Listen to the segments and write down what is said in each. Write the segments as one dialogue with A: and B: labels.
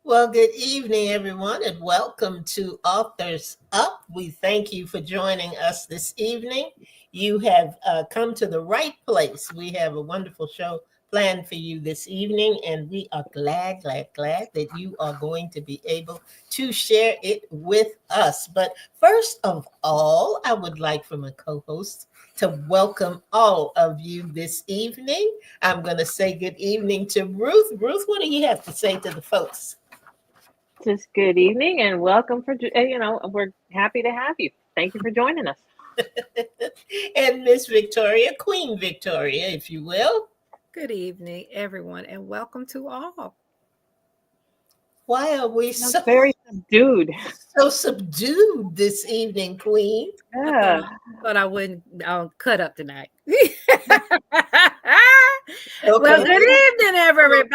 A: Well, good evening, everyone, and welcome to Authors Up. We thank you for joining us this evening. You have come to the right place. We have a wonderful show planned for you this evening, and we are glad that you are going to be able to share it with us. But first of all, I would like for my co-hosts to welcome all of you this evening. I'm going to say good evening to Ruth. Ruth, what do you have to say to the folks?
B: Just good evening and welcome we're happy to have you. Thank you for joining us.
A: And Miss Victoria, Queen Victoria, if you will.
C: Good evening, everyone, and welcome to all.
A: Why are we so
B: very subdued?
A: So subdued this evening, Queen.
B: Yeah.
C: But I wouldn't cut up tonight.
A: Okay.
C: Well, good evening, everybody.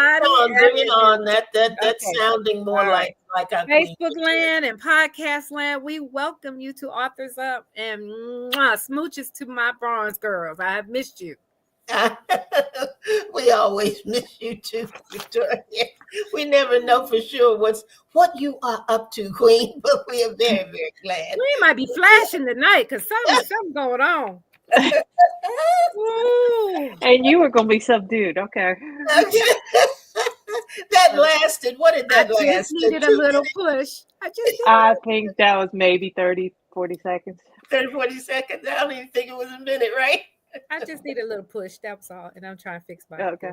A: Bring it on. That's sounding more like our
C: Facebook land and podcast land. We welcome you to Authors Up and smooches to my bronze girls. I have missed you.
A: We always miss you too, Victoria. We never know for sure what you are up to, Queen, but we are very, very glad.
C: We might be flashing tonight because something going on.
B: And you were going to be subdued. Okay.
A: That lasted. What did that last?
C: I just needed a little push.
B: I think that was maybe 30, 40 seconds.
A: 30, 40 seconds. I don't even think it was a minute, right?
C: I just need a little push. That's all. And I'm trying to fix my
B: okay.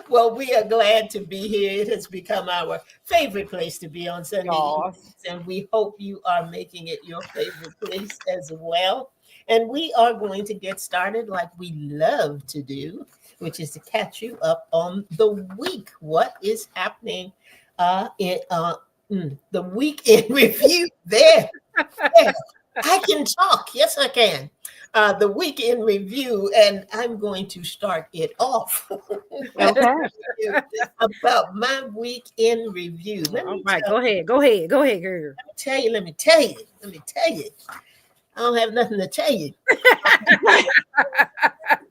A: Well, we are glad to be here. It has become our favorite place to be on Sunday evenings, and we hope you are making it your favorite place as well. And we are going to get started like we love to do, which is to catch you up on the week. What is happening in the week in review? There. I can talk. Yes, I can. The week in review, and I'm going to start it off. About my week in review.
C: All right, go ahead, girl.
A: Let me tell you. I don't have nothing to tell you.
C: I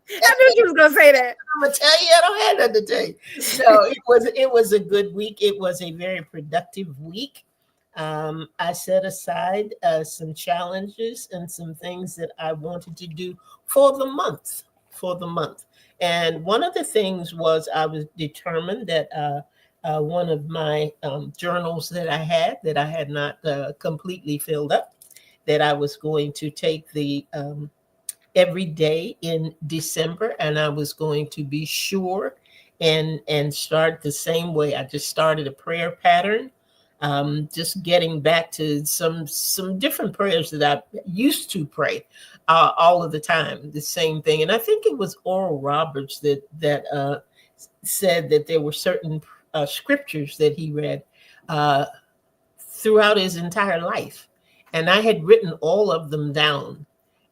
C: knew you was gonna say that.
A: I'm gonna tell you, I don't have nothing to tell you. So it was a good week. It was a very productive week. I set aside some challenges and some things that I wanted to do for the month. And one of the things was I was determined that one of my journals that I had not completely filled up, that I was going to take the every day in December, and I was going to be sure and start the same way. I just started a prayer pattern. Just getting back to some different prayers that I used to pray all of the time, the same thing. And I think it was Oral Roberts that said that there were certain scriptures that he read throughout his entire life. And I had written all of them down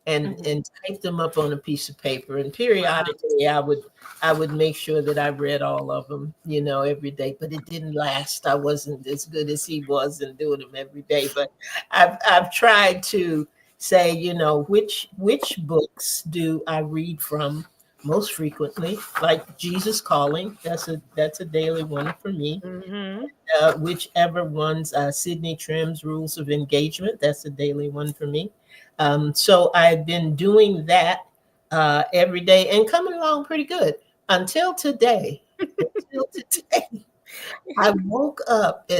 A: and typed them up on a piece of paper. And periodically I would make sure that I read all of them, every day, but it didn't last. I wasn't as good as he was in doing them every day, but I've tried to say, which books do I read from most frequently, like Jesus Calling. That's a daily one for me. Whichever ones, Sidney Trim's Rules of Engagement, that's a daily one for me. So I've been doing that every day and coming along pretty good until today. until today. I woke up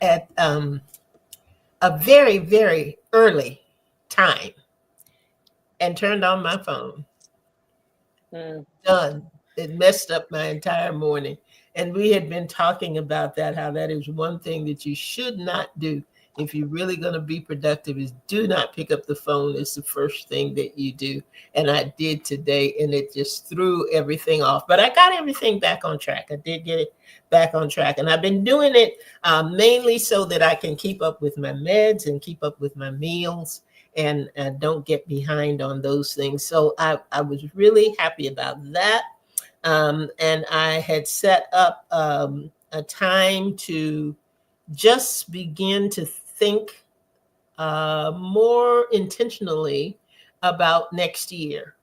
A: at a very, very early time and turned on my phone.
B: Mm.
A: Done. It messed up my entire morning. And we had been talking about that, how that is one thing that you should not do if you're really going to be productive is do not pick up the phone. It's the first thing that you do. And I did today, and it just threw everything off. But I got everything back on track. I did get it back on track. And I've been doing it mainly so that I can keep up with my meds and keep up with my meals and don't get behind on those things. So I was really happy about that. And I had set up a time to just begin to think more intentionally about next year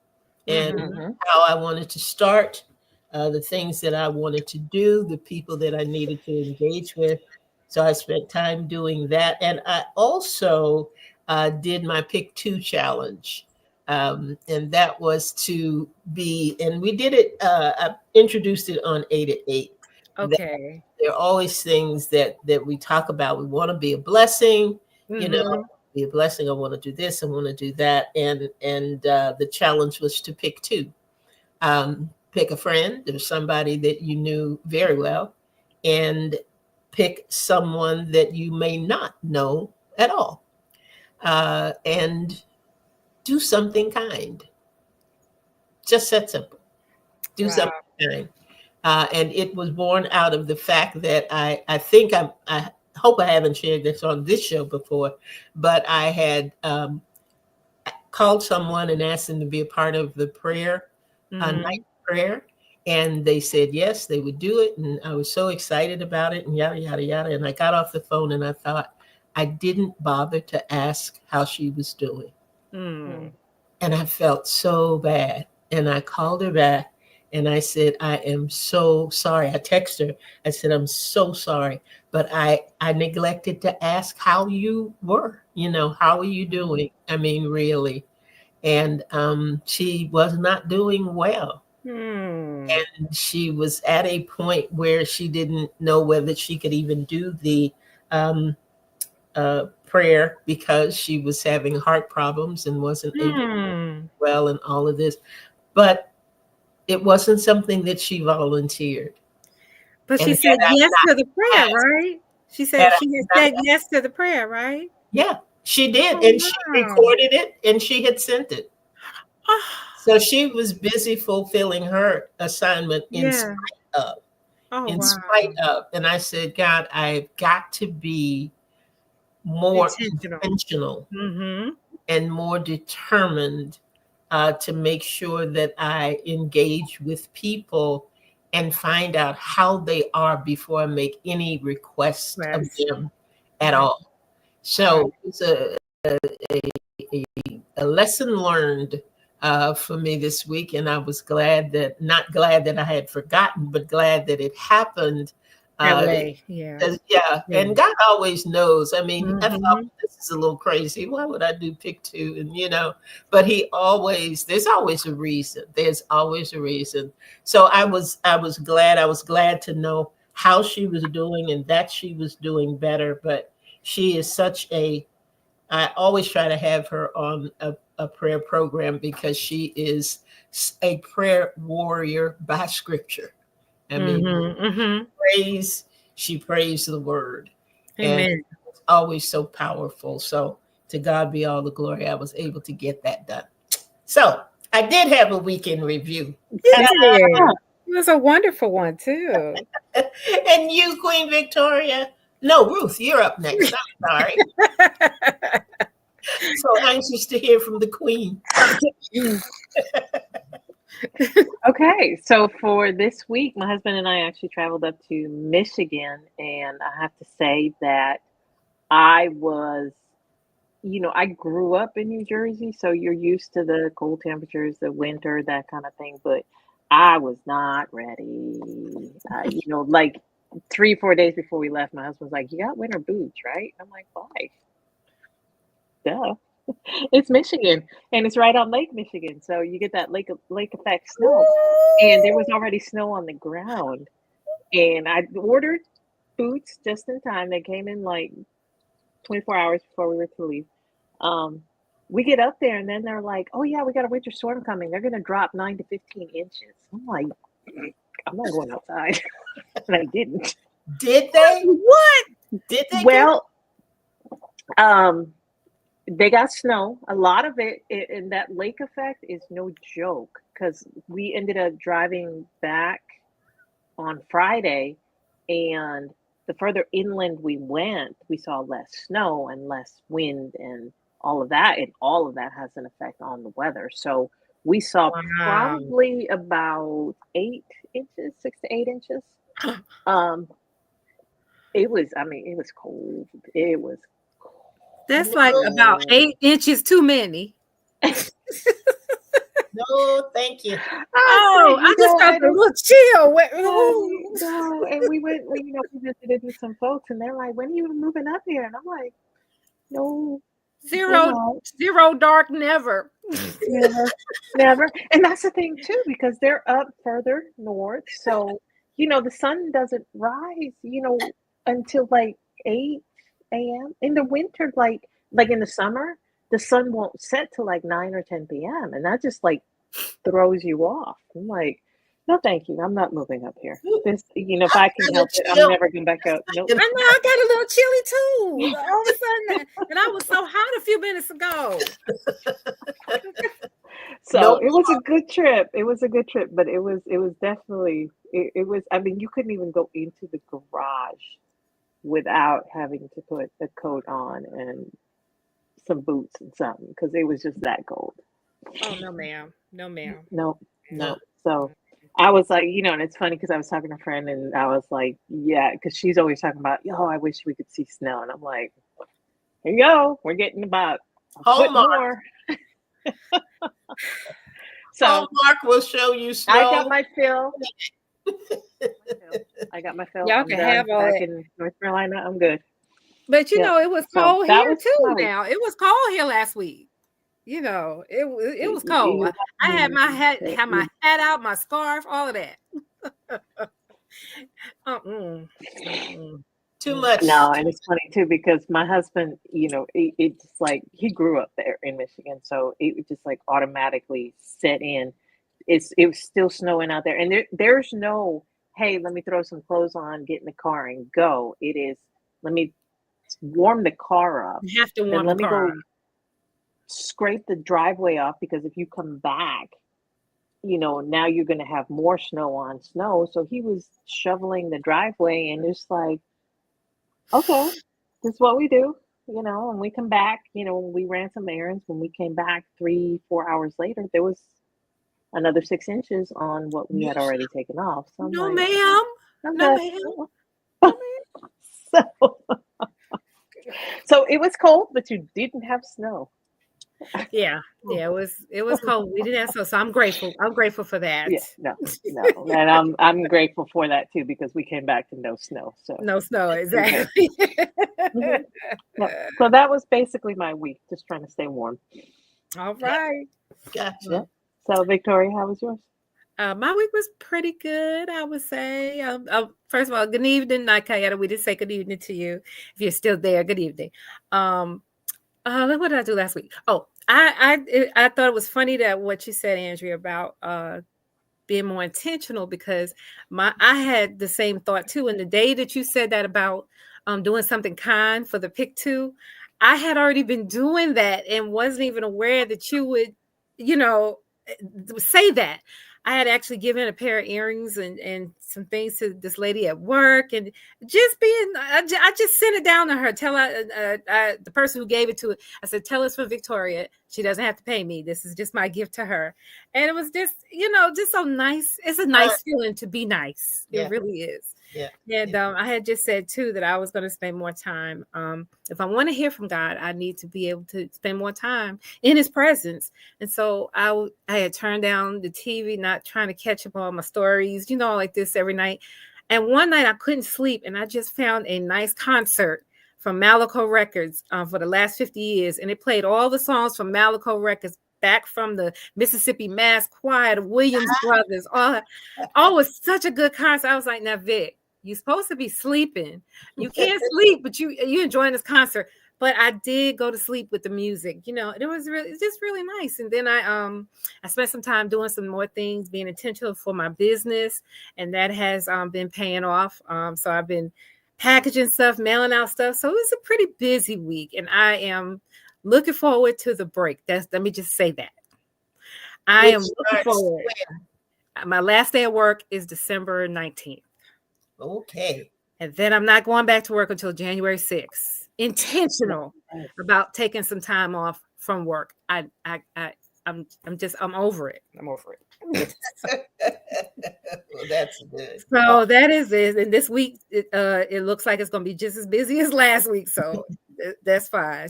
A: and
B: Mhm.
A: how I wanted to start, the things that I wanted to do, the people that I needed to engage with. So I spent time doing that. And I also did my Pick Two challenge. And that was to be, and we did it, I introduced it on 8 at 8.
C: Okay.
A: There are always things that we talk about. We want to be a blessing, you know,
C: Mhm.
A: be a blessing. I want to do this. I want to do that. And the challenge was to pick two. Pick a friend or somebody that you knew very well, and pick someone that you may not know at all, and do something kind. Just that simple. Do
C: Wow.
A: something kind. And it was born out of the fact that I think I hope I haven't shared this on this show before, but I had called someone and asked them to be a part of the prayer,
C: Mhm.
A: night prayer. And they said yes, they would do it. And I was so excited about it and yada, yada, yada. And I got off the phone and I thought, I didn't bother to ask how she was doing.
C: Mm.
A: And I felt so bad. And I called her back and I said, I am so sorry. I texted her. I said, I'm so sorry. But I neglected to ask how you were. How are you doing? I mean, really. And she was not doing well.
C: Mm.
A: And she was at a point where she didn't know whether she could even do the um, prayer because she was having heart problems and wasn't able
C: Mm.
A: well and all of this. But it wasn't something that she volunteered.
C: But
A: And
C: she said
A: had
C: yes to the
A: I
C: prayer,
A: asked,
C: right? She
A: had
C: said she had
A: I
C: said
A: not,
C: yes to the prayer, right?
A: yeah, she did.
C: Oh
A: And she
C: wow.
A: recorded it and she had sent it.
C: Oh,
A: So she was busy fulfilling her assignment
C: yeah.
A: of,
C: Oh
A: in
C: wow.
A: spite of. And I said, God, I've got to be more
C: Intentional.
A: intentional
C: Mm-hmm.
A: and more determined to make sure that I engage with people and find out how they are before I make any request of
C: Yes.
A: them at
C: Right.
A: all.
C: Right.
A: So it's a lesson learned for me this week, and I was not glad that I had forgotten, but glad that it happened.
C: That
A: Uh,
C: way. Yeah.
A: yeah,
C: Yeah.
A: and God always knows. I mean, I thought
C: Mm-hmm.
A: this is a little crazy. Why would I do pick two? And but there's always a reason. There's always a reason. So I was glad. I was glad to know how she was doing and that she was doing better. But she is I always try to have her on a prayer program because she is a prayer warrior by scripture. I mean,
C: Mm-hmm. Mm-hmm.
A: praise, she prays the word. And
C: Amen.
A: it's always so powerful. So to God be all the glory. I was able to get that done. So I did have a weekend review.
C: You did. It was a wonderful one too.
A: And you, Queen Victoria. No, Ruth, you're up next. I'm sorry. So anxious to hear from the Queen.
B: Okay, so for this week, my husband and I actually traveled up to Michigan, and I have to say that I was, I grew up in New Jersey, so you're used to the cold temperatures, the winter, that kind of thing, but I was not ready. Like 3, 4 days before we left, my husband was like, "You got winter boots, right?" I'm like, "Why?" Duh. It's Michigan, and it's right on Lake Michigan, so you get that lake effect snow. And there was already snow on the ground, and I ordered boots just in time. They came in like 24 hours before we were to leave. We get up there, and then they're like, "Oh yeah, we got a winter storm coming. They're gonna drop 9 to 15 inches." I'm like, "I'm not going outside," and I didn't.
A: Did they?
C: What?
A: Did they?
B: Well, they got snow. A lot of it, and that lake effect is no joke, because we ended up driving back on Friday, and the further inland we went, we saw less snow and less wind and all of that, and all of that has an effect on the weather. So we saw
C: Wow.
B: probably about 8 inches, 6 to 8 inches. It was, I mean, it was cold. It was cold.
C: That's like about 8 inches too many.
A: No, thank you.
C: I just felt a little chill.
B: No, and we went, we visited with some folks, and they're like, "When are you moving up here?" And I'm like, "No,
C: Zero dark, never.
B: never." And that's the thing too, because they're up further north, so the sun doesn't rise, until like 8 a.m. In the winter, like in the summer, the sun won't set till like 9 or 10 p.m. and that just like throws you off. I'm like, no, thank you. I'm not moving up here. This, if I can help it, I'm never going back up. Nope.
C: I know, I got a little chilly too. All of a sudden, and I was so hot a few minutes ago.
B: So it was a good trip. It was a good trip, but it was definitely, it was, I mean, you couldn't even go into the garage without having to put a coat on and some boots and something, because it was just that cold.
C: Oh, no, ma'am. No, ma'am.
B: No. So I was like, and it's funny because I was talking to a friend, and I was like, yeah, because she's always talking about, I wish we could see snow. And I'm like, here you go. We're getting about a foot more. So
A: Hallmark will show you snow.
B: I got my fill.
C: Y'all can have all
B: back
C: that.
B: in North Carolina. I'm good.
C: But it was cold here too.
B: funny.
C: Now it was cold here last week. It was cold. I had my hat out, my scarf, all of that.
A: Too much.
B: No, and it's funny too, because my husband, it's like he grew up there in Michigan, so it just like automatically set in. It was still snowing out there, and there's no, hey, let me throw some clothes on, get in the car and go. It is, let me warm the car up.
C: You have to warm
B: and let
C: the
B: me
C: car
B: go scrape the driveway off, because if you come back, now you're going to have more snow on snow. So he was shoveling the driveway, and it's like, okay, this is what we do, and we come back, we ran some errands. When we came back 3-4 hours later, there was another 6 inches on what we had already taken off. So I'm
C: no,
B: like,
C: ma'am. No, ma'am.
B: So it was cold, but you didn't have snow.
C: Yeah, it was cold. We didn't have snow, so I'm grateful. I'm grateful for that.
B: Yeah, no, and I'm grateful for that too, because we came back to no snow. So
C: no snow, exactly.
B: Yeah. So that was basically my week, just trying to stay warm.
C: All right.
A: Gotcha.
B: Yeah. So Victoria, how was yours?
C: My week was pretty good, I would say. First of all, good evening, Nakayata. We did say good evening to you. If you're still there, good evening. What did I do last week? Oh, I thought it was funny that what you said, Andrea, about being more intentional, because I had the same thought too. And the day that you said that about doing something kind for the pick two, I had already been doing that and wasn't even aware that you would, say that. I had actually given a pair of earrings and some things to this lady at work, and just I just sent it down to her. Tell her, the person who gave it to her, I said, tell us for Victoria. She doesn't have to pay me. This is just my gift to her. And it was just, just so nice. It's a nice feeling to be nice.
A: Yeah.
C: It really is.
A: Yeah.
C: And I had just said too that I was going to spend more time. If I want to hear from God, I need to be able to spend more time in His presence. And so I had turned down the TV, not trying to catch up on my stories, like this every night. And one night I couldn't sleep, and I just found a nice concert from Malaco Records for the last 50 years. And it played all the songs from Malaco Records back from the Mississippi Mass Choir, the Williams Brothers. All it was such a good concert. I was like, now, Vic, you're supposed to be sleeping. You can't sleep, but you enjoying this concert. But I did go to sleep with the music, you know. It was just really nice. And then I spent some time doing some more things, being intentional for my business, and that has been paying off. So I've been packaging stuff, mailing out stuff. So it was a pretty busy week, and I am looking forward to the break. Let me just say that. I am looking forward. My last day of work is December 19th.
A: Okay.
C: And then I'm not going back to work until January 6th. Intentional about taking some time off from work. I'm over it. I'm over it.
A: Well, that's good.
C: So that is it. And this week, it looks like it's going to be just as busy as last week. So that's fine.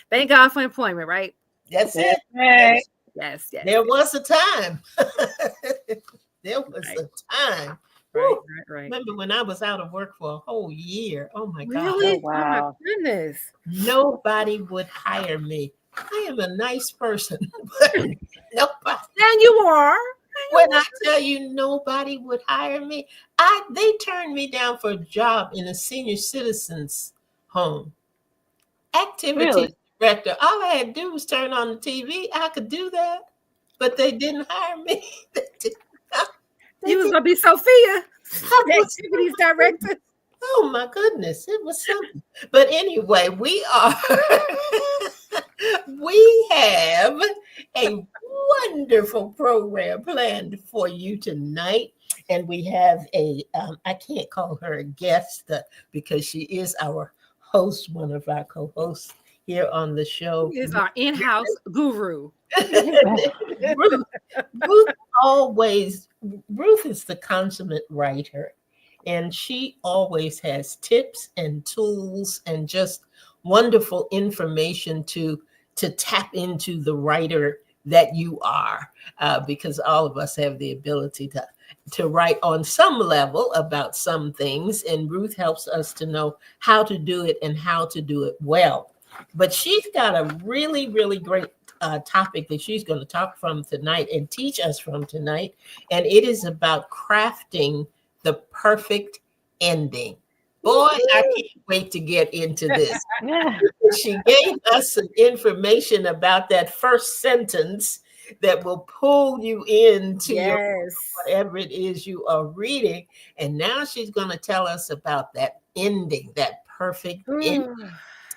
C: Thank God for employment, right?
A: That's it.
B: Right.
C: Yes.
A: There was a time. There was a time.
C: Right.
A: Remember when I was out of work for a whole year? Oh my God.
C: Really?
B: Oh, wow.
C: Oh my goodness.
A: Nobody would hire me. I am a nice person, but nobody.
C: And you are.
A: When I tell you nobody would hire me, they turned me down for a job in a senior citizens home. Activity director. All I had to do was turn on the TV. I could do that, but they didn't hire me.
C: You was gonna be Sophia, the activities director.
A: Oh my goodness, it was something. But anyway, we have a wonderful program planned for you tonight. And we have I can't call her a guest because she is our host, one of our co-hosts here on the show.
C: She is our in-house guru.
A: Ruth is the consummate writer, and she always has tips and tools and just wonderful information to tap into the writer that you are, because all of us have the ability to write on some level about some things, and Ruth helps us to know how to do it and how to do it well. But she's got a really, really great topic that she's going to talk from tonight and teach us from tonight. And it is about crafting the perfect ending. Boy, I can't wait to get into this. She gave us some information about that first sentence that will pull you into whatever it is you are reading. And now she's going to tell us about that ending, that perfect ending.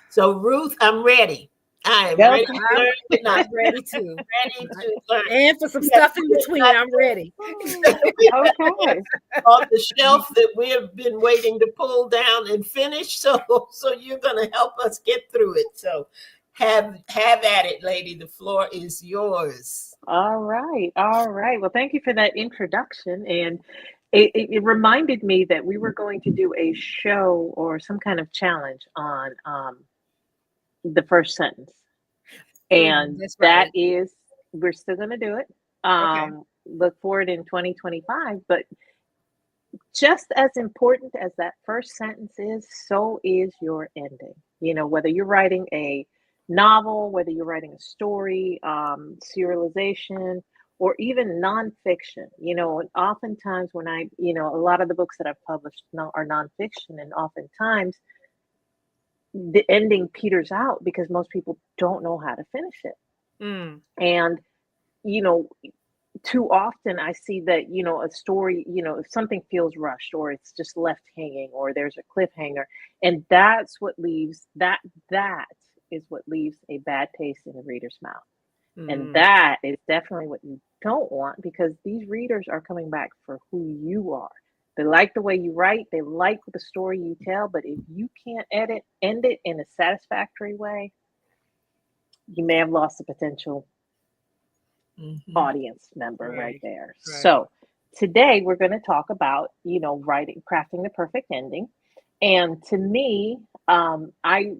A: So Ruth, I'm ready. I am ready to learn tonight.
C: I'm ready to.
A: Ready to learn.
C: And for some stuff in between, I'm ready.
B: Okay.
A: On the shelf that we have been waiting to pull down and finish. So you're going to help us get through it. So have at it, lady. The floor is yours.
B: All right. Well, thank you for that introduction. And it reminded me that we were going to do a show or some kind of challenge on the first sentence. And that is, we're still going to do it. Look forward in 2025. But just as important as that first sentence is, so is your ending. You know, whether you're writing a novel, whether you're writing a story, serialization, or even nonfiction, you know, and oftentimes when a lot of the books that I've published now are nonfiction, and oftentimes the ending peters out because most people don't know how to finish it. And, you know, too often I see that, you know, a story, you know, if something feels rushed or it's just left hanging or there's a cliffhanger, and that's what leaves that is what leaves a bad taste in the reader's mouth. And that is definitely what you don't want, because these readers are coming back for who you are. They like the way you write. They like the story you tell. But if you can't end it in a satisfactory way, you may have lost a potential audience member right there. Right. So today we're going to talk about, you know, crafting the perfect ending. And to me, I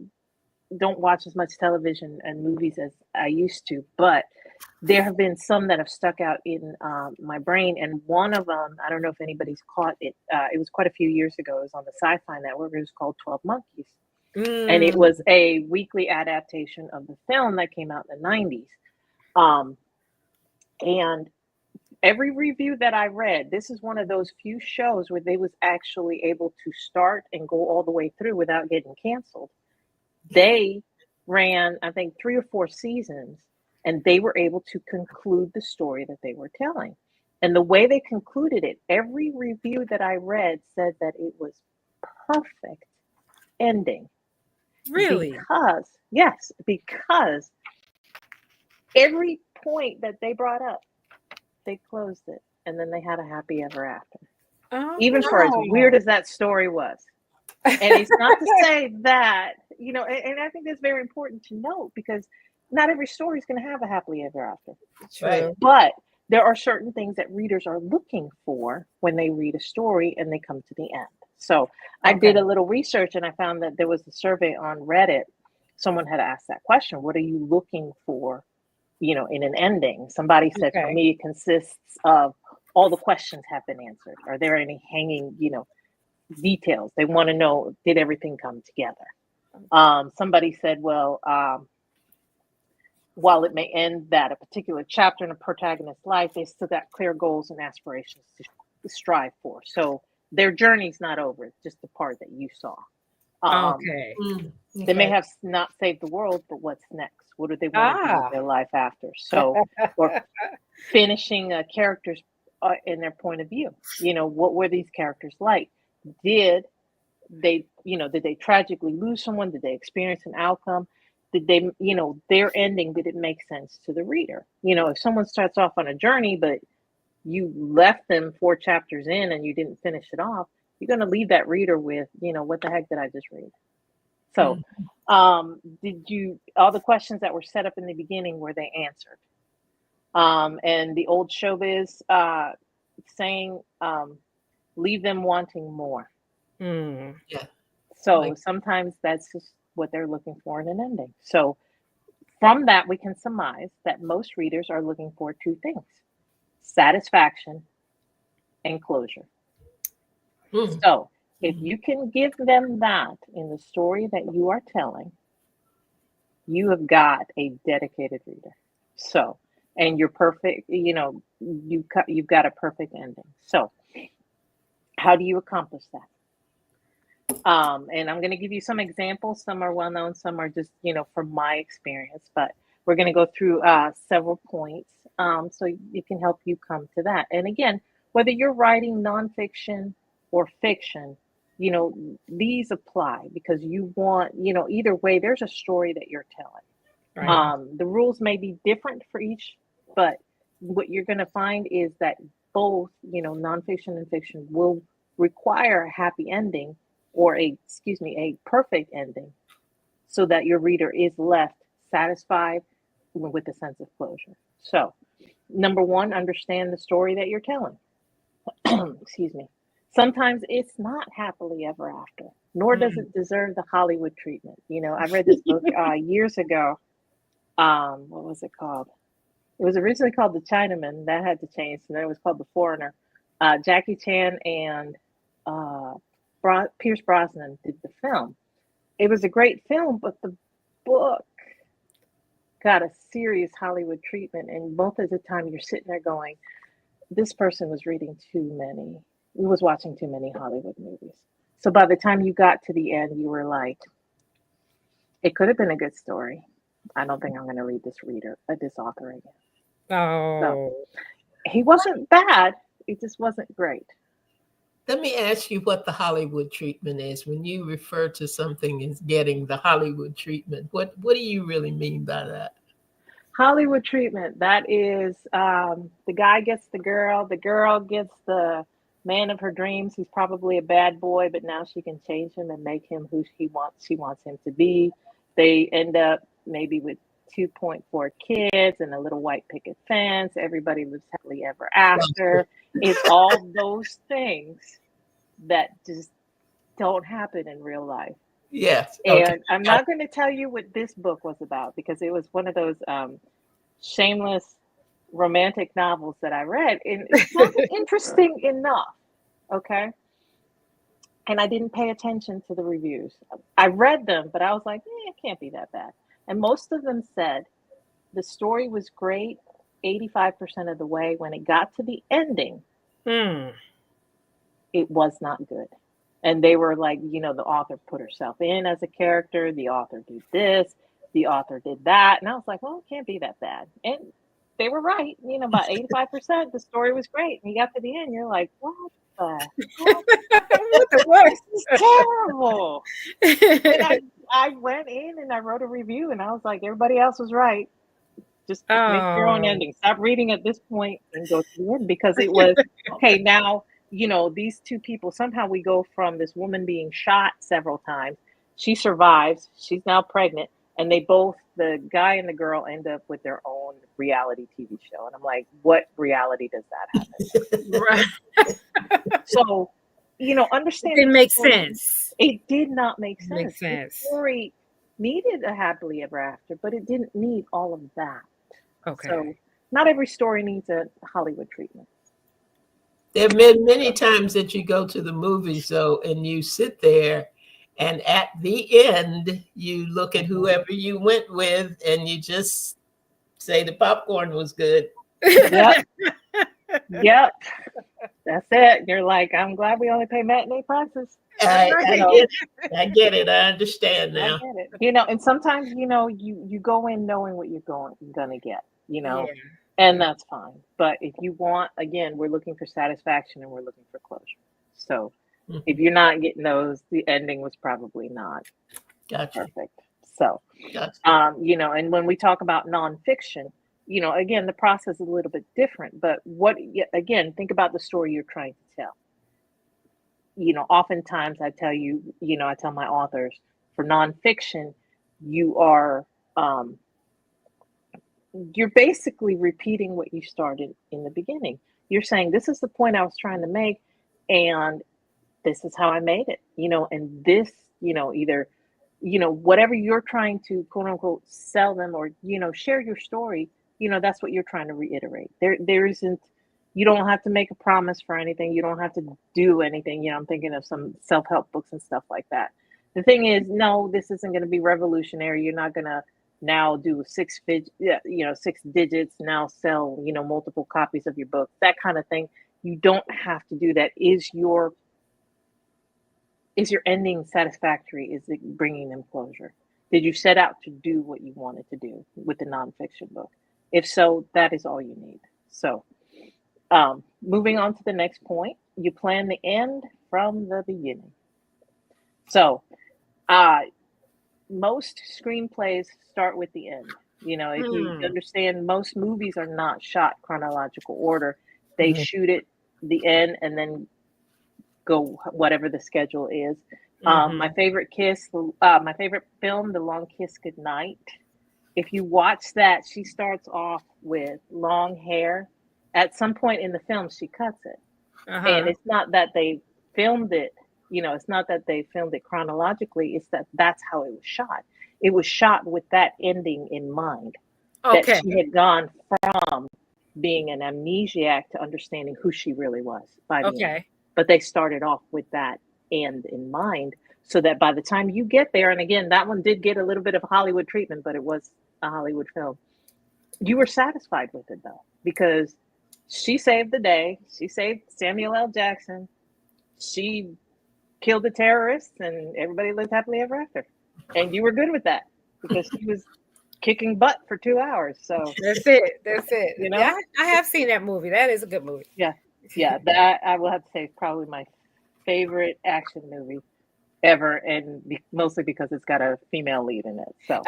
B: don't watch as much television and movies as I used to, but there have been some that have stuck out in my brain, and one of them, I don't know if anybody's caught it. It was quite a few years ago. It was on the Sci-Fi Network. It was called 12 Monkeys. And it was a weekly adaptation of the film that came out in the 90s. And every review that I read, this is one of those few shows where they was actually able to start and go all the way through without getting canceled. They ran, I think, 3 or 4 seasons, and they were able to conclude the story that they were telling. And the way they concluded it, every review that I read said that it was perfect ending.
C: Really?
B: Because every point that they brought up, they closed it, and then they had a happy ever after.
C: Oh,
B: Even for as weird as that story was. And it's not to say that, and I think that's very important to note, because not every story is going to have a happily ever after.
C: True.
B: But there are certain things that readers are looking for when they read a story and they come to the end. So I did a little research, and I found that there was a survey on Reddit. Someone had asked that question: what are you looking for, in an ending? Somebody said, for me, it consists of all the questions have been answered. Are there any hanging, details? They want to know, did everything come together? Somebody said, well, while it may end that a particular chapter in a protagonist's life, they still got clear goals and aspirations to strive for. So their journey's not over. It's just the part that you saw. They may have not saved the world, but what's next? What do they want to do with their life after? So, or finishing characters in their point of view. What were these characters like? Did they tragically lose someone? Did they experience an outcome? Did they, their ending, did it make sense to the reader? If someone starts off on a journey, but you left them 4 chapters in and you didn't finish it off, you're going to leave that reader with, what the heck did I just read? So, all the questions that were set up in the beginning, were they answered? And the old showbiz saying, leave them wanting more. So sometimes that's just what they're looking for in an ending. So from that, we can surmise that most readers are looking for 2 things: satisfaction and closure. So if you can give them that in the story that you are telling, you have got a dedicated reader. So, and you're perfect, you've got a perfect ending. So how do you accomplish that? And I'm going to give you some examples. Some are well known, some are just, from my experience, but we're going to go through several points so it can help you come to that. And again, whether you're writing nonfiction or fiction, these apply, because you want, either way, there's a story that you're telling. The rules may be different for each, but what you're going to find is that both, nonfiction and fiction will require a happy ending, or a perfect ending, so that your reader is left satisfied with a sense of closure. So, number 1, understand the story that you're telling. Excuse me. Sometimes it's not happily ever after, nor does it deserve the Hollywood treatment. I read this book years ago. What was it called? It was originally called The Chinaman. That had to change. And then it was called The Foreigner. Jackie Chan and Pierce Brosnan did the film. It was a great film, but the book got a serious Hollywood treatment. And most of the time you're sitting there going, this person was watching too many Hollywood movies. So by the time you got to the end, you were like, it could have been a good story. I don't think I'm going to read this author again. So, he wasn't bad. It just wasn't great.
A: Let me ask you what the Hollywood treatment is. When you refer to something as getting the Hollywood treatment, what do you really mean by that?
B: Hollywood treatment, that is the guy gets the girl gets the man of her dreams. He's probably a bad boy, but now she can change him and make him who she wants him to be. They end up maybe with 2.4 kids and a little white picket fence. Everybody lives happily ever after. It's all those things that just don't happen in real life.
A: Yes.
B: And I'm not going to tell you what this book was about, because it was one of those shameless romantic novels that I read, and it sounded interesting enough. Okay. And I didn't pay attention to the reviews. I read them, but I was like, it can't be that bad. And most of them said the story was great 85% of the way. When it got to the ending,
C: Hmm.
B: it was not good. And they were like, the author put herself in as a character, the author did this, the author did that. And I was like, well, it can't be that bad. And they were right. About 85%, the story was great. And you got to the end, you're like, what the heck?
C: What the worst?
B: This is terrible. And I went in and I wrote a review, and I was like, everybody else was right. Just make your own
C: Oh.
B: ending. Stop reading at this point and go to the end, because it was okay. Now, these two people, somehow we go from this woman being shot several times. She survives. She's now pregnant. And they both, the guy and the girl, end up with their own reality TV show. And I'm like, what reality does that happen?
C: Right.
B: So,
C: It
B: understanding
C: didn't make
B: story,
C: sense.
B: it did not make
C: It makes
B: sense.
C: sense.
B: The story needed a happily ever after, but it didn't need all of that.
C: Okay.
B: So not every story needs a Hollywood treatment.
A: There have been many times that you go to the movies, though, and you sit there, and at the end, you look at whoever you went with, and you just say the popcorn was good.
B: Yep. Yep. That's it. You're like, I'm glad we only pay matinee prices.
A: I
C: Right.
A: get it. I understand
B: I
A: now.
B: get it. And sometimes, you go in knowing what you're gonna get,
C: Yeah.
B: and that's fine. But if you want, again, we're looking for satisfaction and we're looking for closure. So
A: Mhm.
B: if you're not getting those, the ending was probably not
A: Gotcha.
B: perfect. So,
A: Gotcha.
B: and when we talk about nonfiction, again, the process is a little bit different. But again, think about the story you're trying to tell. Oftentimes I tell I tell my authors, for nonfiction, you are, you're basically repeating what you started in the beginning. You're saying, this is the point I was trying to make, and this is how I made it, and this, either, whatever you're trying to quote unquote sell them, or, share your story, that's what you're trying to reiterate. There isn't, you don't have to make a promise for anything. You don't have to do anything. I'm thinking of some self-help books and stuff like that. The thing is, no, this isn't going to be revolutionary. You're not going to now do six digits, now sell, multiple copies of your book, that kind of thing. You don't have to do that. Is your ending satisfactory? Is it bringing them closure? Did you set out to do what you wanted to do with the nonfiction book? If so, that is all you need. So, moving on to the next point, you plan the end from the beginning. So, most screenplays start with the end. If you understand, most movies are not shot chronological order. They shoot it the end and then go whatever the schedule is. My favorite film, The Long Kiss Goodnight. If you watch that, she starts off with long hair. At some point in the film, she cuts it. And it's not that they filmed it, it's not that they filmed it chronologically. It's that's how it was shot. It was shot with that ending in mind.
C: Okay.
B: That she had gone from being an amnesiac to understanding who she really was by the end.
C: Okay.
B: But they started off with that end in mind, so that by the time you get there, and again, that one did get a little bit of Hollywood treatment, but it was a Hollywood film. You were satisfied with it, though, because she saved the day. She saved Samuel L. Jackson. She killed the terrorists, and everybody lived happily ever after. And you were good with that, because she was kicking butt for 2 hours. So
C: that's it.
B: Yeah,
C: I have seen that movie. That is a good movie.
B: Yeah, that I will have to say is probably my favorite action movie ever, and mostly because it's got a female lead in it. So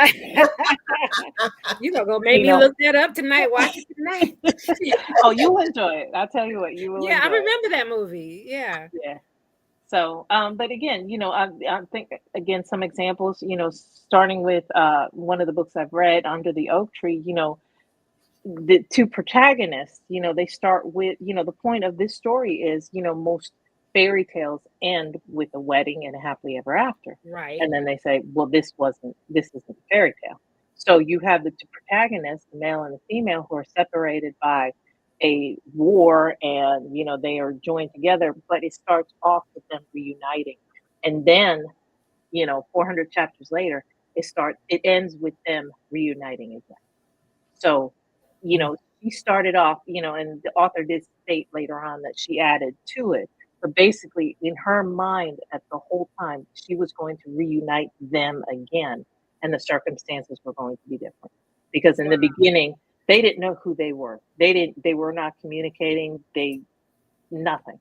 C: you gonna go maybe look that up tonight, watch it tonight.
B: Oh, you'll enjoy it. I'll tell you what, you will.
C: Yeah, I remember that movie. Yeah.
B: So, but again, I think again some examples. Starting with one of the books I've read, Under the Oak Tree. The two protagonists. They start with. The point of this story is. Most fairy tales end with a wedding and a happily ever after.
C: Right.
B: And then they say, well, this isn't a fairy tale. So you have the two protagonists, the male and the female, who are separated by a war, and they are joined together, but it starts off with them reuniting. And then, 400 chapters later, it ends with them reuniting again. So, she started off, and the author did state later on that she added to it. But basically, in her mind, at the whole time, she was going to reunite them again, and the circumstances were going to be different. Because in the beginning, they didn't know who they were. They were not communicating. Nothing.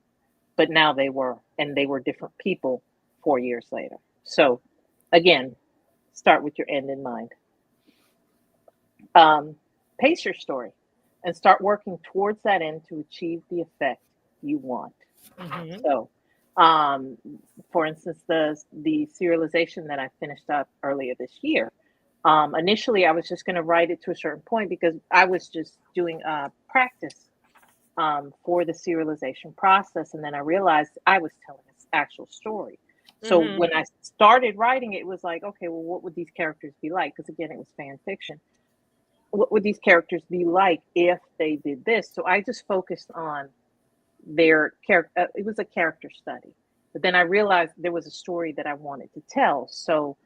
B: But now they were, and they were different people 4 years later. So, again, start with your end in mind. Pace your story and start working towards that end to achieve the effect you want.
C: Mhm.
B: So, for instance, the serialization that I finished up earlier this year, initially I was just going to write it to a certain point because I was just doing practice for the serialization process. And then I realized I was telling an actual story. So
C: Mhm.
B: when I started writing, it was like, okay, well, what would these characters be like? Because again, it was fan fiction. What would these characters be like if they did this? So I just focused on their character. It was a character study. But then I realized there was a story that I wanted to tell. So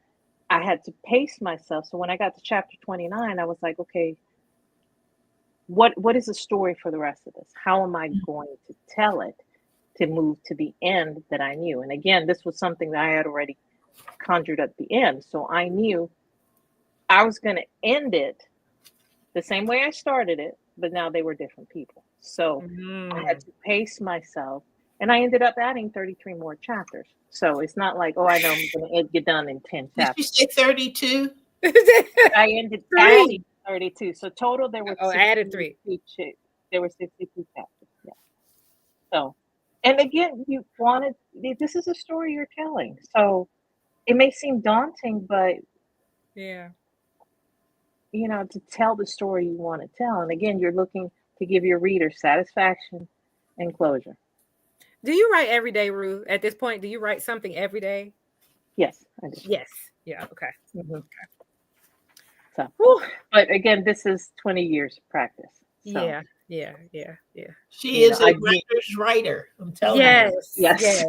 B: I had to pace myself. So when I got to chapter 29, I was like, okay, what is the story for the rest of this? How am I going to tell it to move to the end that I knew? And again, this was something that I had already conjured at the end. So I knew I was going to end it the same way I started it, but now they were different people. So I had to pace myself, and I ended up adding 33 more chapters. So it's not like, oh, I know I'm going to get done in 10
A: Did you
B: chapters.
A: say 32?
B: I ended
C: Three.
B: adding 32. So total there were
C: Oh, added 3.
B: There were 62 chapters. Yeah. So, and again, this is a story you're telling. So it may seem daunting, but
C: Yeah.
B: to tell the story you want to tell. And again, you're looking to give your reader satisfaction and closure.
C: Do you write every day, Ruth? At this point, do you write something every day?
B: Yes, I do.
C: Yes. Yeah. Okay.
B: Mm-hmm. So, but again, this is 20 years of practice. So,
C: Yeah.
A: She is a writer's writer. I'm telling you.
B: Yes.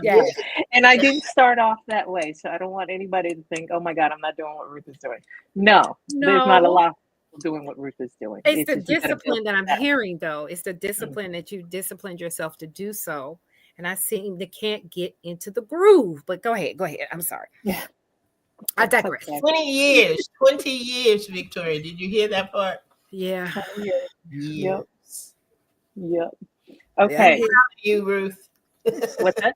C: Yes.
B: And I didn't start off that way. So I don't want anybody to think, oh my God, I'm not doing what Ruth is doing. No, there's not a lot of people doing what Ruth is doing.
C: It's the discipline that I'm hearing, though. It's the discipline that you disciplined yourself to do so. And I seem to can't get into the groove. But go ahead. I'm sorry.
B: Yeah.
C: I digress.
A: Okay. 20 years, Victoria. Did you hear that part?
C: Yeah.
A: Years.
B: Yep. Okay.
A: I'm proud of you, Ruth.
B: What's that?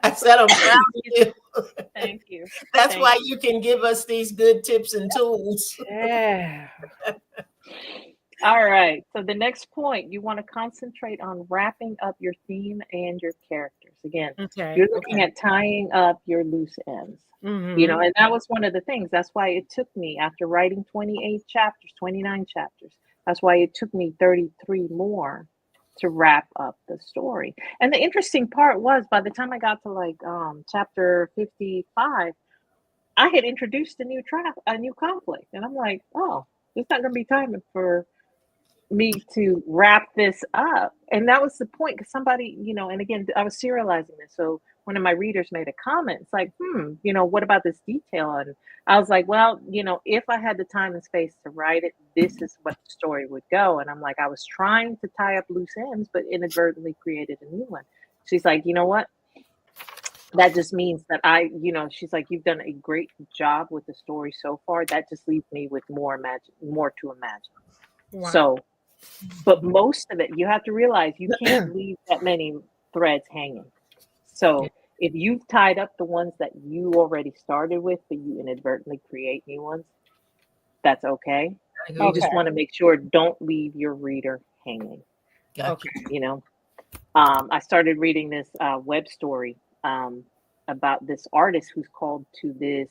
A: I said I'm proud of you.
B: Thank you.
A: That's why you can give us these good tips and tools.
C: Yeah.
B: All right. So the next point, you want to concentrate on wrapping up your theme and your characters. Again, you're looking at tying up your loose ends.
C: Mm-hmm.
B: And that was one of the things. That's why it took me, after writing 28 chapters, 29 chapters, that's why it took me 33 more to wrap up the story. And the interesting part was, by the time I got to chapter 55, I had introduced a new conflict. And I'm like, oh, there's not going to be time for me to wrap this up. And that was the point, because somebody, and again, I was serializing this. So one of my readers made a comment. It's like, what about this detail? And I was like, well, if I had the time and space to write it, this is what the story would go. And I'm like, I was trying to tie up loose ends, but inadvertently created a new one. She's like, you know what? That just means that she's like, you've done a great job with the story so far. That just leaves me with more to imagine.
C: Wow.
B: So, but most of it, you have to realize you can't leave that many threads hanging. So if you've tied up the ones that you already started with, but you inadvertently create new ones, that's okay. You just want to make sure, don't leave your reader hanging.
A: Gotcha.
B: I started reading this web story about this artist who's called to this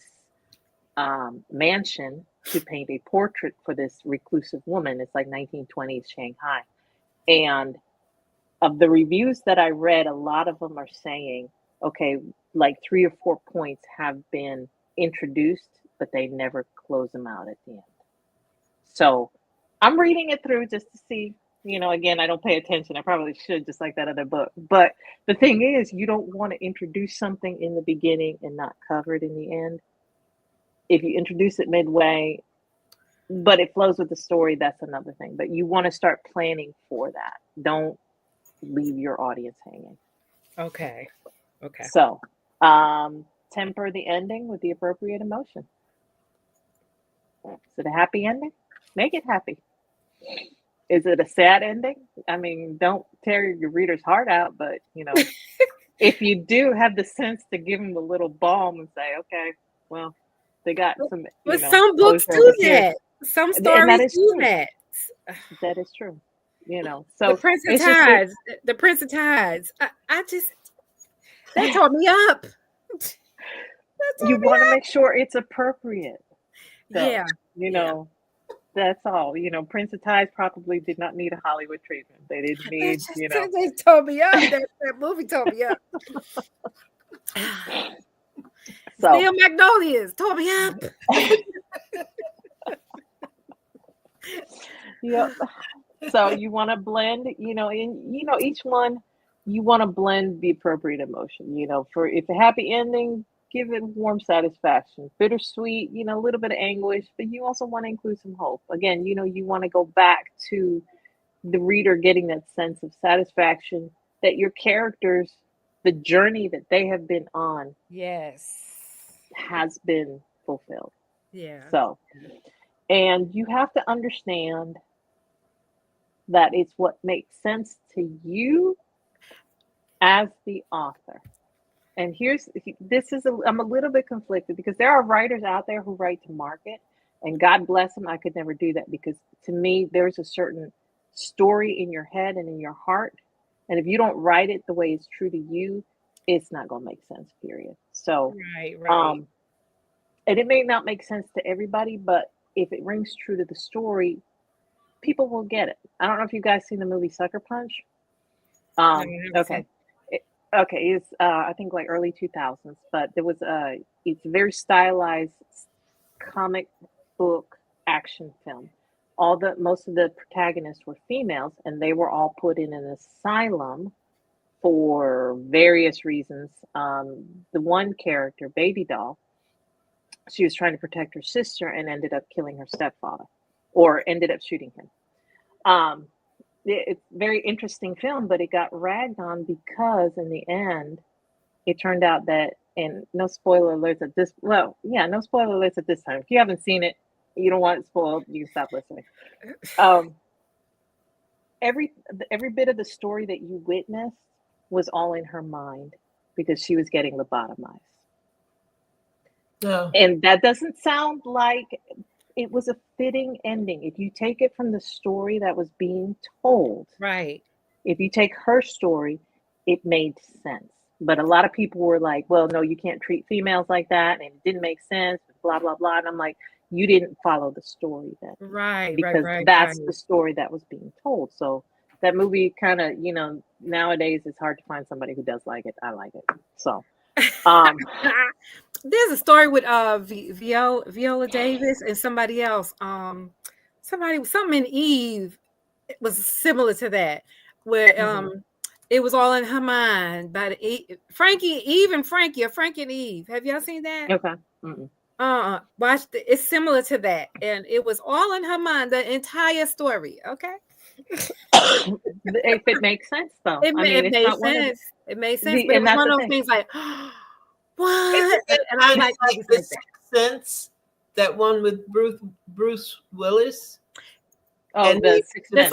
B: mansion to paint a portrait for this reclusive woman. It's like 1920s Shanghai. And of the reviews that I read, a lot of them are saying, okay, like 3 or 4 points have been introduced, but they never close them out at the end. So I'm reading it through just to see, again, I don't pay attention. I probably should, just like that other book. But the thing is, you don't want to introduce something in the beginning and not cover it in the end. If you introduce it midway, but it flows with the story, that's another thing. But you want to start planning for that. Don't leave your audience hanging.
C: Okay.
B: So, temper the ending with the appropriate emotion. Is it a happy ending? Make it happy. Is it a sad ending? I mean, don't tear your reader's heart out, but if you do have the sense to give them a little balm and say, okay, well, they got some.
C: But some books do that. Some stories do that.
B: That is true. So
C: the Prince of Tides. The Prince of Tides. I just that tore me up.
B: You want to make sure it's appropriate. So,
C: yeah.
B: That's all. Prince of Tides probably did not need a Hollywood treatment. They didn't need,
C: They tore me up. That movie tore me up. Steel Magnolias tore me up.
B: Yep. So you want to blend, each one, you want to blend the appropriate emotion. For if a happy ending, give it warm satisfaction. Bittersweet, a little bit of anguish, but you also want to include some hope. Again, you want to go back to the reader getting that sense of satisfaction that your characters, the journey that they have been on, has been fulfilled.
C: Yeah.
B: So, and you have to understand that it's what makes sense to you as the author. And I'm a little bit conflicted because there are writers out there who write to market, and God bless them. I could never do that because to me, there's a certain story in your head and in your heart. And if you don't write it the way it's true to you, it's not going to make sense, period. So,
C: right.
B: And it may not make sense to everybody, but if it rings true to the story, people will get it. I don't know if you guys seen the movie Sucker Punch. Okay. It's I think like early 2000s, but there was it's a very stylized comic book action film. Most of the protagonists were females, and they were all put in an asylum for various reasons. The one character, Baby Doll, she was trying to protect her sister and ended up killing her stepfather, or ended up shooting him. It's a very interesting film, but it got ragged on because in the end, it turned out that, and no spoiler alerts at this, no spoiler alerts at this time. If you haven't seen it, you don't want it spoiled, you can stop listening. Every bit of the story that you witnessed was all in her mind because she was getting lobotomized.
A: No.
B: And that doesn't sound like it was a fitting ending. If you take it from the story that was being told,
C: right?
B: If you take her story, it made sense. But a lot of people were like, well, no, you can't treat females like that. And it didn't make sense, blah, blah, blah. And I'm like, you didn't follow the story then.
C: Right.
B: Because that's the story that was being told. So that movie kind of, nowadays it's hard to find somebody who does like it. I like it. So.
C: There's a story with Viola Davis and somebody else. Something in Eve. It was similar to that, where it was all in her mind. But Frankie and Eve. Have y'all seen that?
B: Okay.
C: Watch it's similar to that, and it was all in her mind. The entire story. Okay.
B: If it makes sense, though,
C: it made sense. It made sense, but it was one of those things like. What?
A: And I like The Sixth Sense, that one with Bruce Willis.
B: Oh, The Sixth
C: Sense.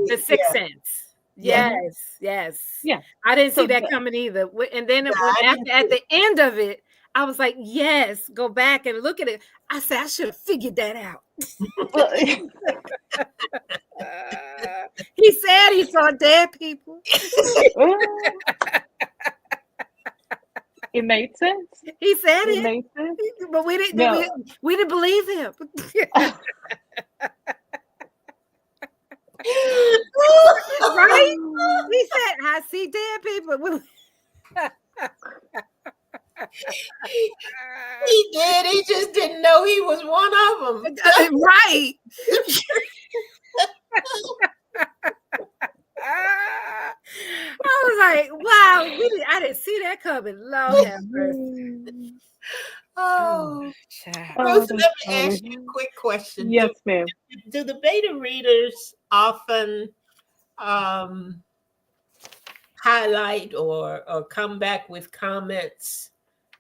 C: The Sixth Sense. Yes.
B: Yeah.
C: I didn't see that coming either. And then at the end of it, I was like, yes, go back and look at it. I said, I should have figured that out. He said he saw dead people.
B: It made sense.
C: He said
B: it made sense,
C: but we didn't. No. We didn't believe him. Right? He said, "I see dead people."
A: He did. He just didn't know he was one of them.
C: Right. I was like, wow, I didn't see that coming. Lord have mercy.
A: Oh,
C: child.
A: Rosa,
B: that's
A: let me
B: funny.
A: ask you a quick question.
B: Yes, ma'am.
A: Do the beta readers often highlight or come back with comments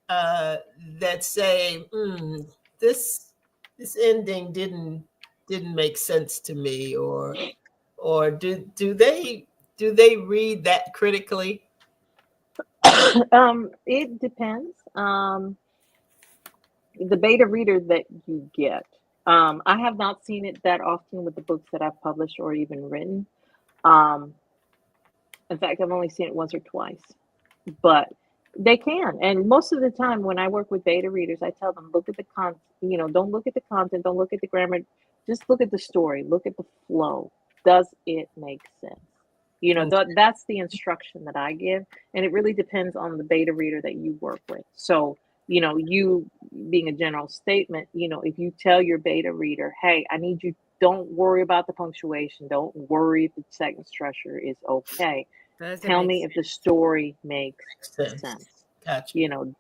A: that say, this ending didn't make sense to me, or do they read that critically?
B: It depends. The beta reader that you get. I have not seen it that often with the books that I've published or even written. In fact, I've only seen it once or twice, but they can. And most of the time when I work with beta readers, I tell them, look at the content, don't look at the content, don't look at the grammar, just look at the story, look at the flow. Does it make sense? That's the instruction that I give. And it really depends on the beta reader that you work with. So, you being a general statement, if you tell your beta reader, hey, I need you, don't worry about the punctuation. Don't worry if the sentence structure is okay. Tell me if the story makes sense.
A: Gotcha.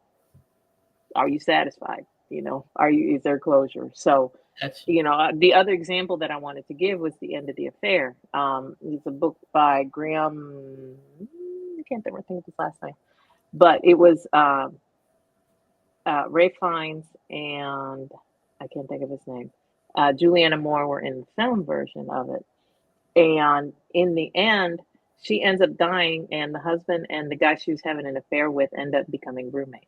B: Are you satisfied? Is there closure? So,
A: Gotcha.
B: the other example that I wanted to give was The End of the Affair. It's a book by Graham, I can't think of his last name, but it was Ray Fiennes and I can't think of his name. Juliana Moore were in the film version of it. And in the end, she ends up dying, and the husband and the guy she was having an affair with end up becoming roommates.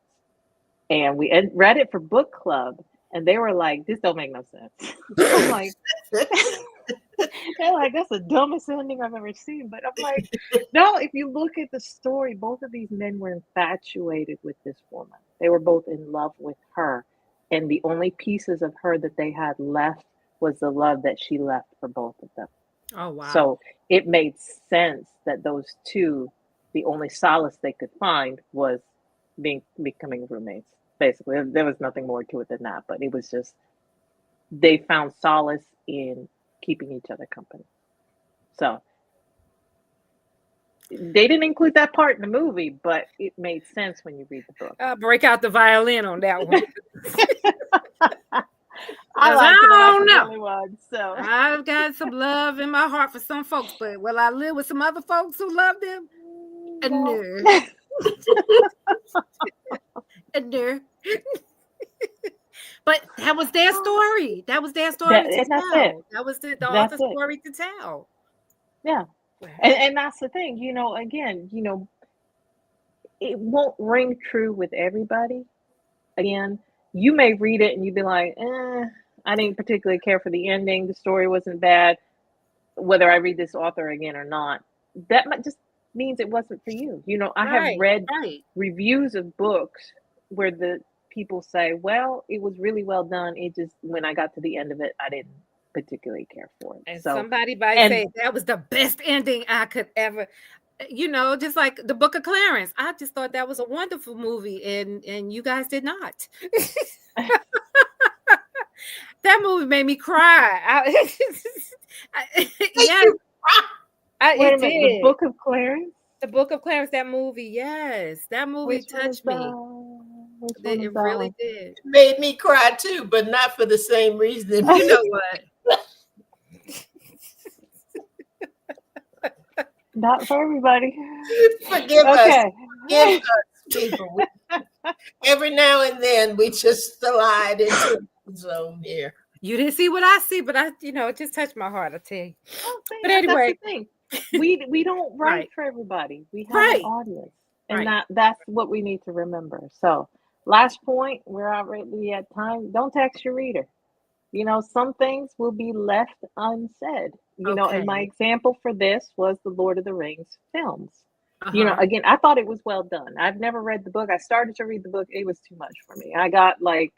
B: And we read it for book club, and they were like, this don't make no sense. I'm like, they're like, that's the dumbest ending I've ever seen. But I'm like, no, if you look at the story, both of these men were infatuated with this woman. They were both in love with her. And the only pieces of her that they had left was the love that she left for both of them.
C: Oh, wow.
B: So it made sense that those two, the only solace they could find was becoming roommates. Basically, there was nothing more to it than that. But it was just, they found solace in keeping each other company. So they didn't include that part in the movie, but it made sense when you read the book.
C: I'll break out the violin on that one.
B: I
C: don't know.
B: One, so
C: I've got some love in my heart for some folks, but will I live with some other folks who love them? No. No. But that was their story. That was their story to tell. That was the author's story to tell.
B: Yeah. And that's the thing, again, it won't ring true with everybody. Again, you may read it and you'd be like, I didn't particularly care for the ending. The story wasn't bad. Whether I read this author again or not, that just means it wasn't for you. I have read reviews of books where the people say, well, it was really well done. It just, when I got to the end of it, I didn't particularly care for it.
C: And somebody might say that was the best ending I could ever, just like the Book of Clarence. I just thought that was a wonderful movie, and you guys did not. That movie made me cry.
B: Wait a minute, the Book of Clarence?
C: The Book of Clarence, that movie, yes. That movie touched me. It really did.
A: It made me cry too, but not for the same reason.
C: You know what?
B: Not for everybody.
A: Forgive us. Forgive us, people. Every now and then we just slide into the zone here.
C: You didn't see what I see, but it just touched my heart, I tell you. But anyway,
B: that's the thing. We don't write for everybody. We have an audience. And that's what we need to remember. So last point, we're already at time. Don't text your reader. Some things will be left unsaid. And my example for this was the Lord of the Rings films. Again, I thought it was well done. I've never read the book. I started to read the book. It was too much for me. I got like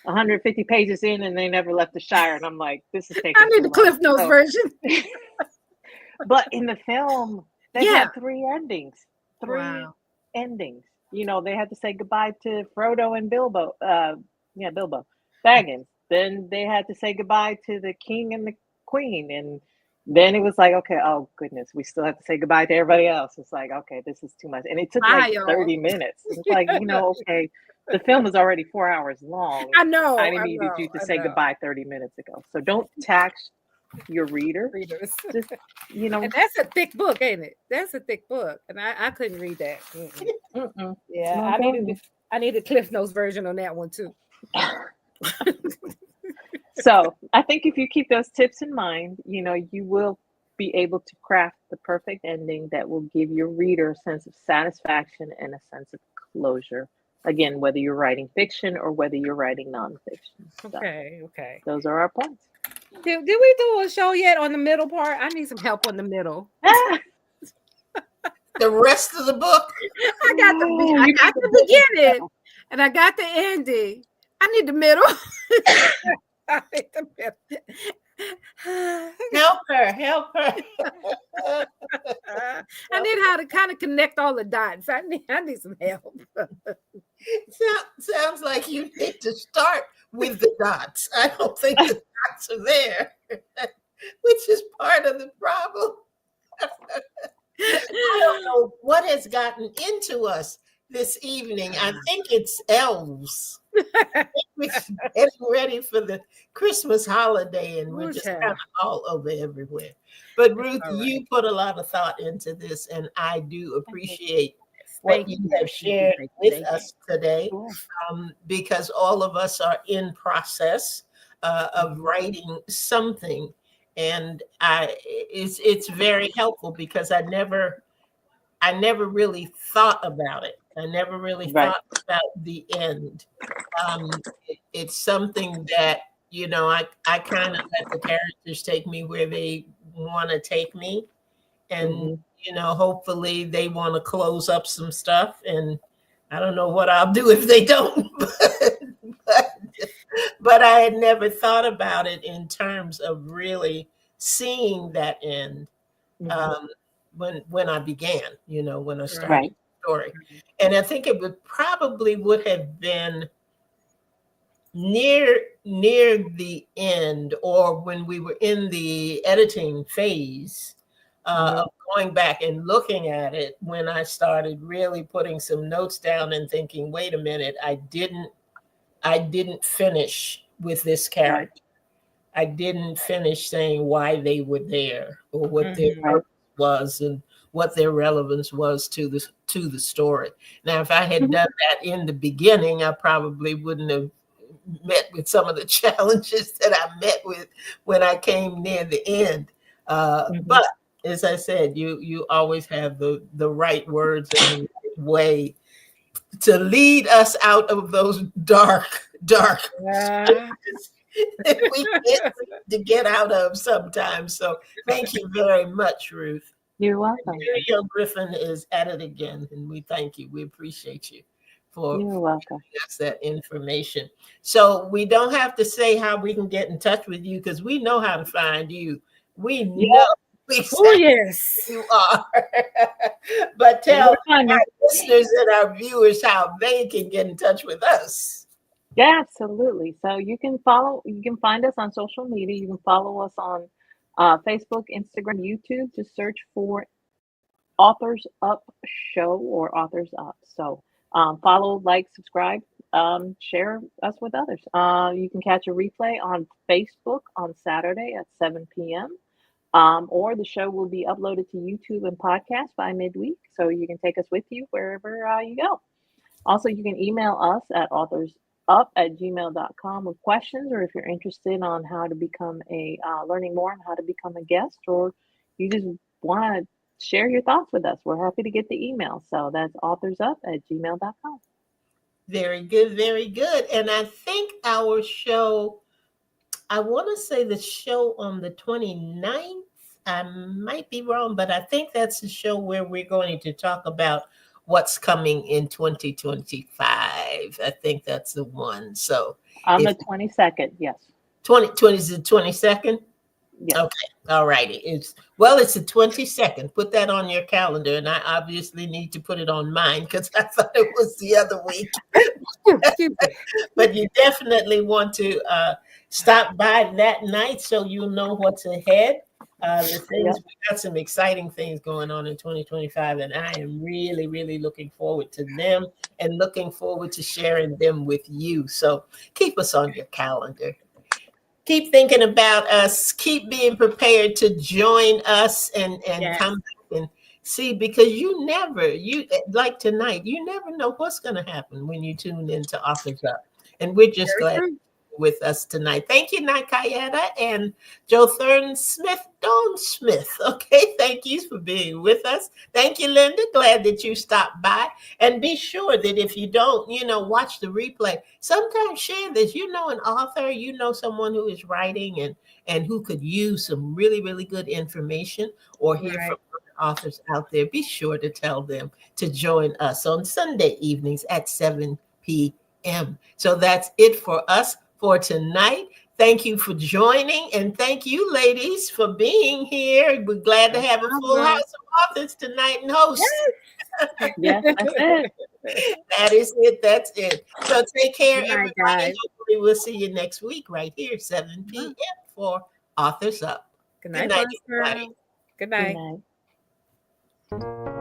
B: 150 pages in and they never left the Shire. And I'm like, this is taking
C: I need the Cliff Notes version.
B: But in the film, they had 3 endings. 3 endings. they had to say goodbye to Frodo and Bilbo. Bilbo Baggins. Then they had to say goodbye to the king and the queen, and then it was like, okay, oh goodness, we still have to say goodbye to everybody else. It's like, okay, this is too much, and it took
C: Bye,
B: like
C: y'all.
B: 30 minutes. It's like, okay, the film is already 4 hours long.
C: I know.
B: I needed you to say goodbye 30 minutes ago. So don't tax your readers. Just,
C: And that's a thick book, ain't it? That's a thick book, and I couldn't read that. Yeah,
B: No,
C: I need a Cliff Notes version on that one too.
B: So I think if you keep those tips in mind, you will be able to craft the perfect ending that will give your reader a sense of satisfaction and a sense of closure. Again, whether you're writing fiction or whether you're writing nonfiction.
C: Okay.
B: Those are our points.
C: Did we do a show yet on the middle part? I need some help on the middle.
A: The rest of the book?
C: I got the beginning and I got the ending. I need the middle. I need the middle.
A: Help her.
C: I need how to kind of connect all the dots. I need some help.
A: Sounds like you need to start with the dots. I don't think the dots are there, which is part of the problem. I don't know what has gotten into us this evening. I think it's elves. I think we're getting ready for the Christmas holiday, and we're just kind of all over everywhere. But Ruth, you put a lot of thought into this, and I do appreciate what you have shared with us today, because all of us are in process of writing something, and it's very helpful because I never really thought about it. I never really thought about the end. It's something that, I kind of let the characters take me where they want to take me. And, hopefully they want to close up some stuff. And I don't know what I'll do if they don't. But I had never thought about it in terms of really seeing that end. When I began, when I started the story. And I think it would have been near the end, or when we were in the editing phase of going back and looking at it, when I started really putting some notes down and thinking, wait a minute, I didn't finish with this character. I didn't finish saying why they were there or what their purpose was and what their relevance was to the story. Now, if I had done that in the beginning, I probably wouldn't have met with some of the challenges that I met with when I came near the end. But as I said, you always have the right words and the right way to lead us out of those dark we get out of sometimes. So thank you very much, Ruth.
B: You're welcome.
A: Muriel Griffin is at it again, and we thank you. We appreciate you for
B: You're welcome.
A: giving us that information. So we don't have to say how we can get in touch with you because we know how to find you. We know exactly you are. But tell our listeners and our viewers how they can get in touch with us.
B: Yeah, absolutely. So you can find us on social media. You can follow us on Facebook, Instagram, YouTube. Just search for Authors Up Show or Authors Up. So follow, like, subscribe, share us with others. You can catch a replay on Facebook on Saturday at 7 p.m. Or the show will be uploaded to YouTube and podcast by midweek. So you can take us with you wherever you go. Also, you can email us at authorsup@gmail.com with questions, or if you're interested on how to become learning more on how to become a guest, or you just want to share your thoughts with us, we're happy to get the email. So that's authorsup@gmail.com.
A: Very good, very good. And I think our show, I want to say the show on the 29th, I might be wrong, but I think that's the show where we're going to talk about what's coming in 2025. I think that's the one. So
B: on the 22nd, yes.
A: 20 is the 22nd?
B: Yes.
A: Okay. All righty. It's the 22nd. Put that on your calendar, and I obviously need to put it on mine because I thought it was the other week.
C: Excuse me.
A: But you definitely want to stop by that night so you'll know what's ahead. The things we got some exciting things going on in 2025, and I am really, really looking forward to them and looking forward to sharing them with you. So keep us on your calendar. Keep thinking about us. Keep being prepared to join us and
C: Yes.
A: come back and see, because you like tonight, you never know what's going to happen when you tune into Authors Up. And we're just
C: Very
A: glad
C: true.
A: you're with us tonight. Thank you, Nakayeta and Joe Thurn Smith, Dawn Smith. Okay, thank you for being with us. Thank you, Linda. Glad that you stopped by. And be sure that if you don't, watch the replay. Sometimes share this. You know an author, you know someone who is writing and who could use some really, really good information or hear
C: Right.
A: from other authors out there. Be sure to tell them to join us on Sunday evenings at 7 p.m. So that's it for us for tonight. Thank you for joining, and thank you, ladies, for being here. We're glad to have a full house of authors tonight and hosts.
B: Yes, that's it.
A: That is it. That's it. So take care,
C: Good night,
A: everybody.
C: guys.
A: Hopefully we'll see you next week right here, 7 p.m. for Authors Up.
C: Good
A: Good
C: night,
A: night,
C: Monster.
A: everybody.
C: Good
B: Good
C: night.
B: night.